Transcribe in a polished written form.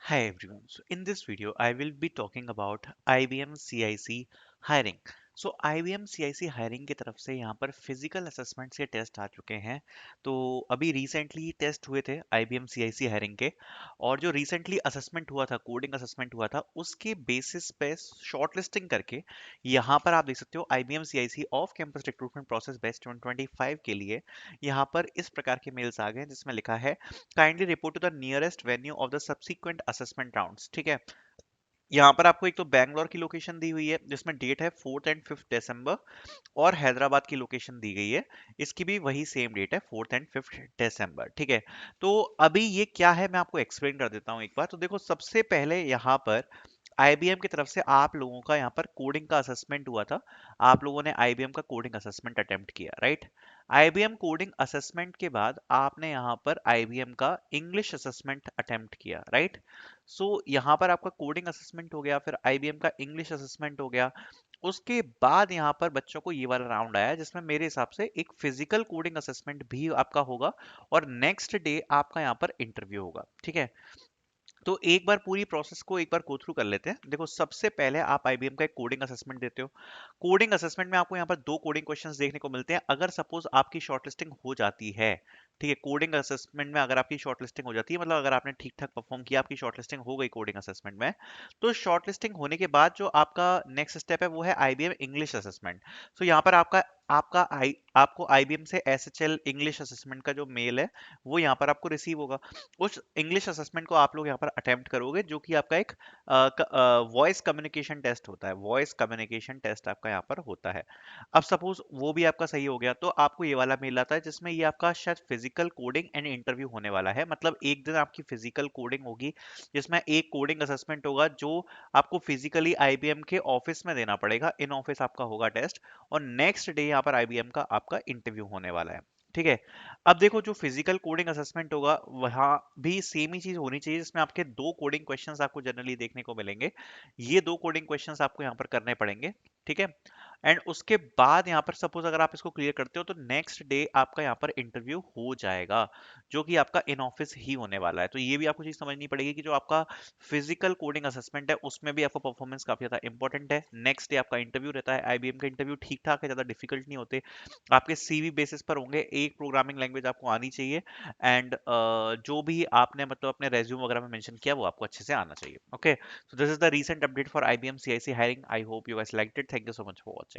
Hi everyone. So in this video, I will be talking about IBM CIC hiring. So IBM CIC hiring की तरफ से यहाँ पर physical assessments के test आ चुके हैं। तो अभी रिसेंटली टेस्ट हुए थे IBM CIC हायरिंग के, और जो रिसेंटली असेसमेंट हुआ था, कोडिंग असेसमेंट हुआ था, उसके बेसिस पे शॉर्टलिस्टिंग करके यहाँ पर आप देख सकते हो IBM CIC off campus recruitment process best 2025 के लिए यहाँ पर इस प्रकार के मेल्स आ गए हैं, जिसमें लिखा है kindly report to the nearest venue of the subsequent assessment rounds. ठीक है, यहाँ पर आपको एक तो बैंगलोर की लोकेशन दी हुई है जिसमें डेट है 4th एंड 5th दिसंबर, और हैदराबाद की लोकेशन दी गई है, इसकी भी वही सेम डेट है 4th एंड 5th दिसंबर। ठीक है, तो अभी ये क्या है मैं आपको एक्सप्लेन कर देता हूँ एक बार। तो देखो, सबसे पहले यहाँ पर आईबीएम की तरफ से आप लोगों का यहाँ पर कोडिंग का असेसमेंट हुआ था। आप लोगों ने आईबीएम का कोडिंग असेसमेंट अटेम्प्ट किया, राइट। आईबीएम कोडिंग असेसमेंट के बाद आपने यहाँ पर आईबीएम का इंग्लिश असेसमेंट अटेम्प्ट किया, राइट। सो यहाँ पर आपका कोडिंग असेसमेंट हो गया, फिर आईबीएम का इंग्लिश असेसमेंट हो गया। उसके बाद यहाँ पर बच्चों को ये वाला राउंड आया जिसमें मेरे हिसाब से एक फिजिकल कोडिंग असेसमेंट भी आपका होगा, और नेक्स्ट डे आपका यहाँ पर इंटरव्यू होगा। ठीक है, तो एक बार पूरी प्रोसेस को एक बार गो थ्रू कर लेते हैं। देखो, सबसे पहले आप आईबीएम का एक कोडिंग असेसमेंट देते हो। कोडिंग असेसमेंट में आपको यहाँ पर दो कोडिंग क्वेश्चंस देखने को मिलते हैं। अगर सपोज आपकी शॉर्टलिस्टिंग हो जाती है, ठीक है, कोडिंग असेसमेंट में अगर आपकी शॉर्टलिस्टिंग हो जाती है, मतलब अगर आपने ठीक ठाक परफॉर्म किया, आपकी शॉर्टलिस्टिंग हो गई कोडिंग असेसमेंट में, तो शॉर्टलिस्टिंग होने के बाद जो आपका नेक्स्ट स्टेप है वो है आईबीएम इंग्लिश असेसमेंट। सो यहाँ पर आपका आपका आई आपको आईबीएम से एसएचएल इंग्लिश असेसमेंट का जो मेल है वो यहाँ पर आपको रिसीव होगा। उस इंग्लिश असेसमेंट को आप लोग यहाँ पर अटेम्प्ट करोगे, जो कि आपका एक वॉइस कम्युनिकेशन टेस्ट होता है। वॉइस कम्युनिकेशन टेस्ट आपका यहाँ पर होता है। अब सपोज वो भी आपका सही हो गया तो आपको ये वाला मेल आता है जिसमें ये आपका शायद फिजिकल कोडिंग एंड इंटरव्यू होने वाला है। मतलब एक दिन आपकी फिजिकल कोडिंग होगी, जिसमें एक कोडिंग असेसमेंट होगा जो आपको फिजिकली आईबीएम के ऑफिस में देना पड़ेगा। इन ऑफिस आपका होगा टेस्ट, और नेक्स्ट डे यहाँ पर आईबीएम का आपका इंटरव्यू होने वाला है। ठीक है, अब देखो, जो फिजिकल कोडिंग असेसमेंट होगा वहां भी सेम ही चीज होनी चाहिए, जिसमें आपके दो कोडिंग क्वेश्चंस आपको जनरली देखने को मिलेंगे। ये दो कोडिंग क्वेश्चंस आपको यहाँ पर करने पड़ेंगे। ठीक है, एंड उसके बाद यहाँ पर सपोज अगर आप इसको क्लियर करते हो तो नेक्स्ट डे आपका यहाँ पर इंटरव्यू हो जाएगा, जो कि आपका इन ऑफिस ही होने वाला है। तो ये भी आपको चीज समझनी पड़ेगी कि जो आपका फिजिकल कोडिंग असेसमेंट है उसमें भी आपका परफॉर्मेंस काफी ज्यादा इंपॉर्टेंट है। नेक्स्ट डे आपका इंटरव्यू रहता है। आईबीएम का इंटरव्यू ठीक ठाक है, ज्यादा डिफिकल्ट नहीं होते, आपके सीवी बेसिस पर होंगे। एक प्रोग्रामिंग लैंग्वेज आपको आनी चाहिए, एंड जो भी आपने मतलब अपने रेज्यूम वगैरह में मेंशन किया वो आपको अच्छे से आना चाहिए। Okay, so this is the recent update for IBM CIC hiring. I hope you guys liked it. Thank you so much for watching.